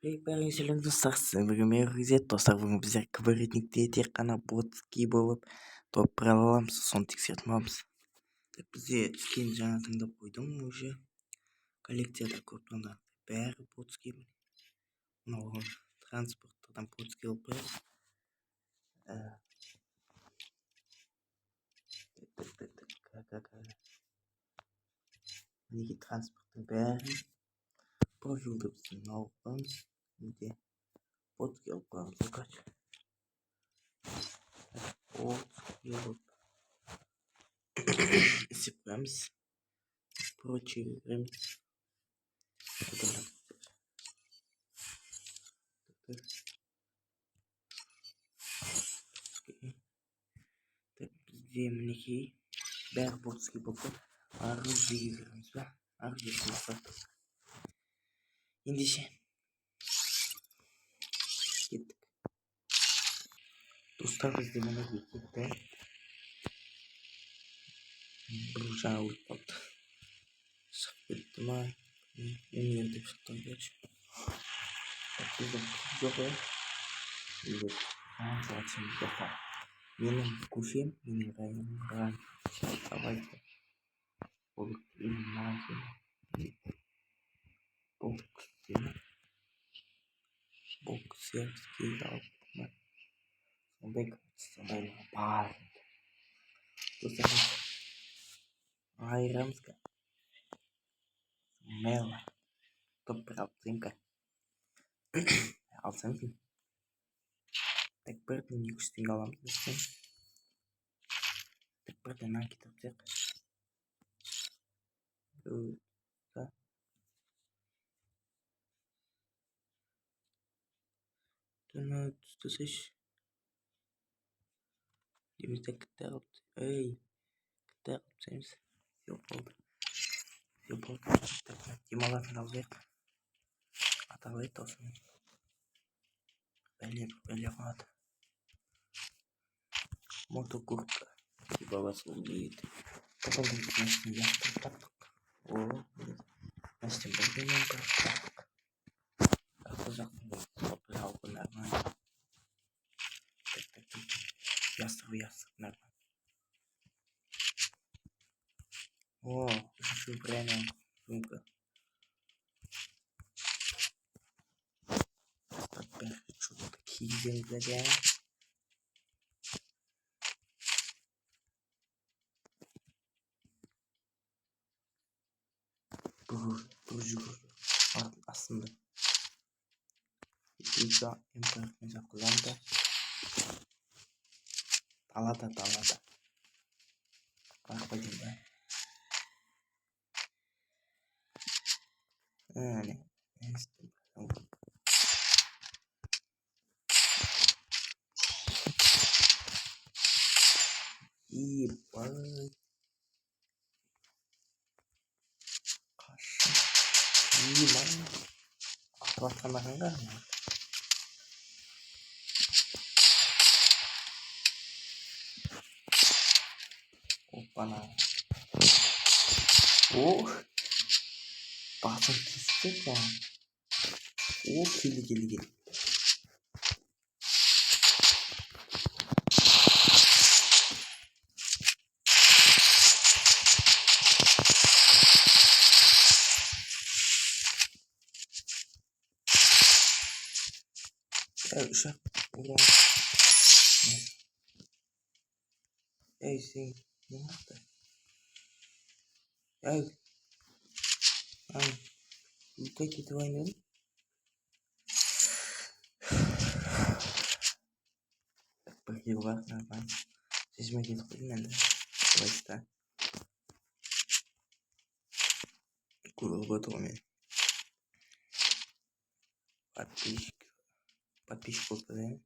Bareng selang достар, сіздермен ғизет достар. Бүгін біздер кібернетникте тек қана ботский болып топ ала аламыз, соны тексертіп аламыз. Бізде түскен жаңа тыңдап қойдым, уже коллекцияда көп таңда бәрі ботский. Мынау транспорттардан ботский алып қоямыз. Мінеки транспорттың бәрі профилді бізден алып қоямыз. Неде ботский алып қоямыз, короче. Ісіп қоямыз, прочие береміз. Бізде мінеки бәрі ботский болды. Арғы жерге кіреміз ба? Арғы жерге бастадық. Ендеше кеттік. Достар, бізде мінеки кетті. Бір жаңа өліп қалды. Шығып кетті ма? Мен деп шықтым берші. Біздің жоқ ой. Менің көшем, менің районым давайте. Боксерский алып. Сондай бар. Достар, айырамыз ка. Мела. Топ бір алып тыйым-ка. Алсаң сен. Так бірден 200 теңге аламыз бізден. Так бірден анкет алып тек. Түні түстісіш. Деместе кітті алып. Эй, кітті алып түйміз. Все болды. Демалатын алып ек. Аталайды осымен. Бәле қылады. Мотокуртка. Баба сол дейді. Потом нәрсені яқтырып тақтық. Нәрсені бірденен біріп тақтық. Жақсы бір алғы нормально. Так. Ястырып нормально. Еще прямо сумка. Что-то такие деньги. Burcu aslında. İlk imkanı kullandı. Talada. Bak bakayım ben. Yani. İyi bak. İyi lan. Atlatkan enggak? Опана. Басын кестік ya. Келді. Uşak. Ey sen ne yaptı? Как это война? Погибла нормально. Здесь мы где-то надо. Давайте так. Куда готовы? Подписчиков подаем.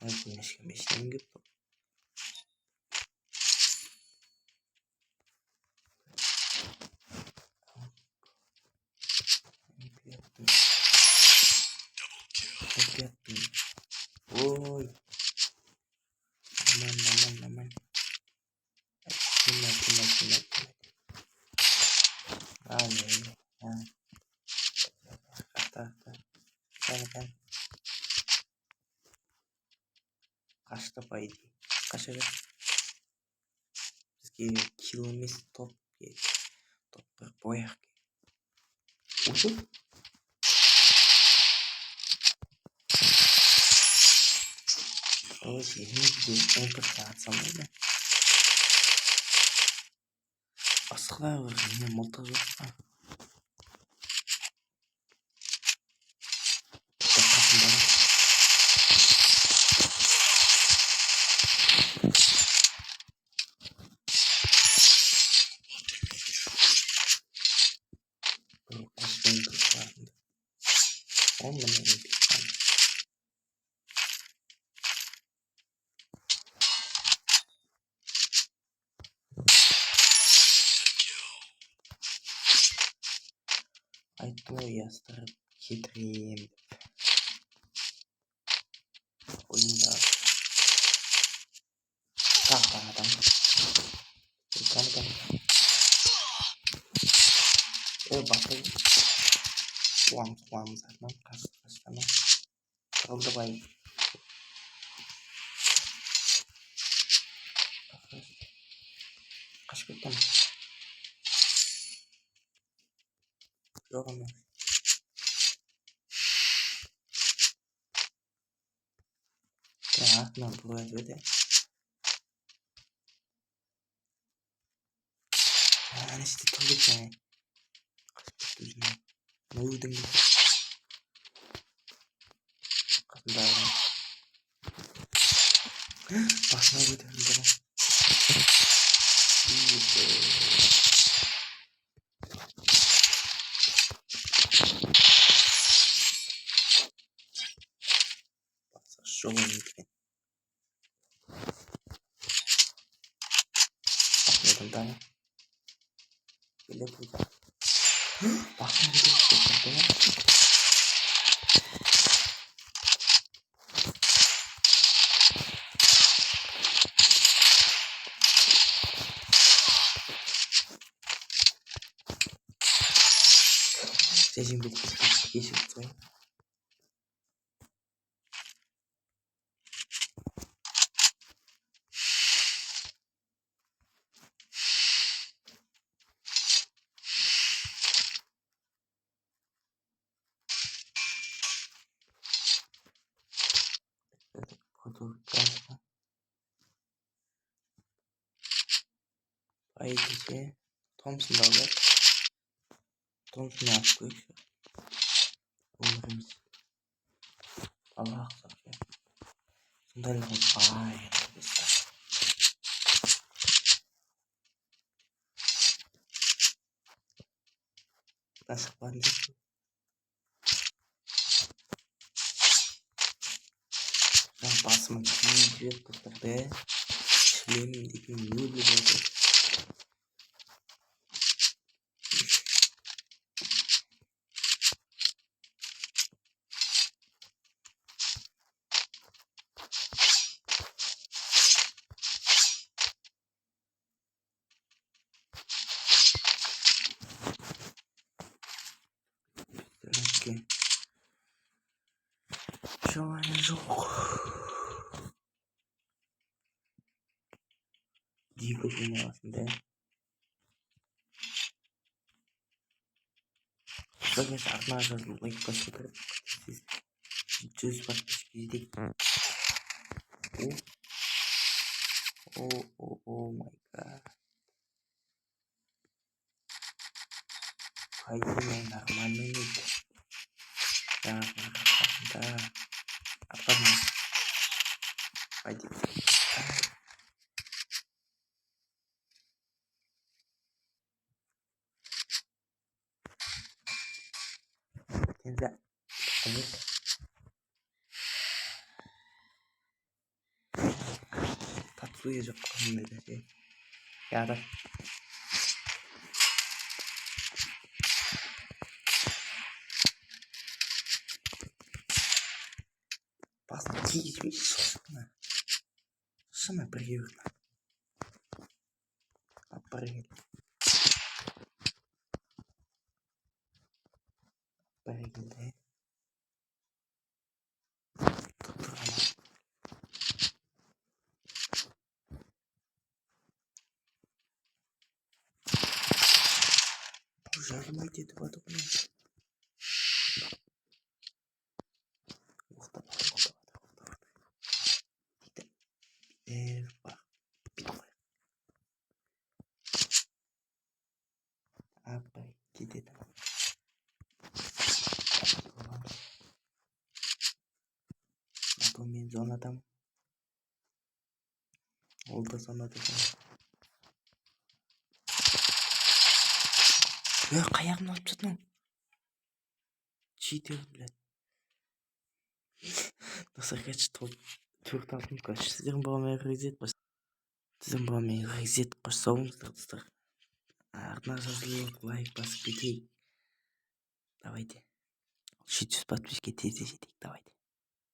Немножко объясним гибко. Ой. Aman. бізге килл емес топ бір бояқ. Осы? Ой, жерімізде МП-ға атсам ойда. Басқыда не мылтық жоқ па? Айттым ғой ястырып кетірем деп. Ойында тағы адам. Басқа суамыз артынан қастана Қырылдыбай. Қашып кеттім. Жоқ емес. Артынан бұлай өте. Нешті тұрды екен. Қашып кетті өзіне. Мөлдің кетті. Қасында басына көтерілді ғой. Жолын екен. Бақылдым келе бұлда. Бақылдым кетті. Сезім бетке кешіп тұр. Айдыше Томпсонды алып Томпсонды алып көйші. Өміріміз Аллах сақшы. Сондайлығы бай. Насық барын деп. Басымын күйіп тұрды. Шлемім деген не болып отыр. Желание жоқ. Дико жиналасында. Бүгін артына жазылып лайк басып тұрып. 100 подписчик іздейік. О май гад. Пойди нормальный ник. Да. Отpadни. Пойди. Тенза. Татсуя жоқ қандай да ше. Яда. Басын тиізбей шына бірге өртін. Бірге. жарымайды етіп жатыр ғой. Уықтап бар. Бүйтіп қояйық. Апай кетеді. Мен зонадамын. Ол да зонада. Қаяғымды алып жатырмын. Читер, блядь. Достар, короче, төрт алтын, короче, сіздердің баламен резет қоссауыңыздар, достар. Артына жазылып, лайк басып кетейік. Давайте. 600 подписчикке тез жетейік, давайте.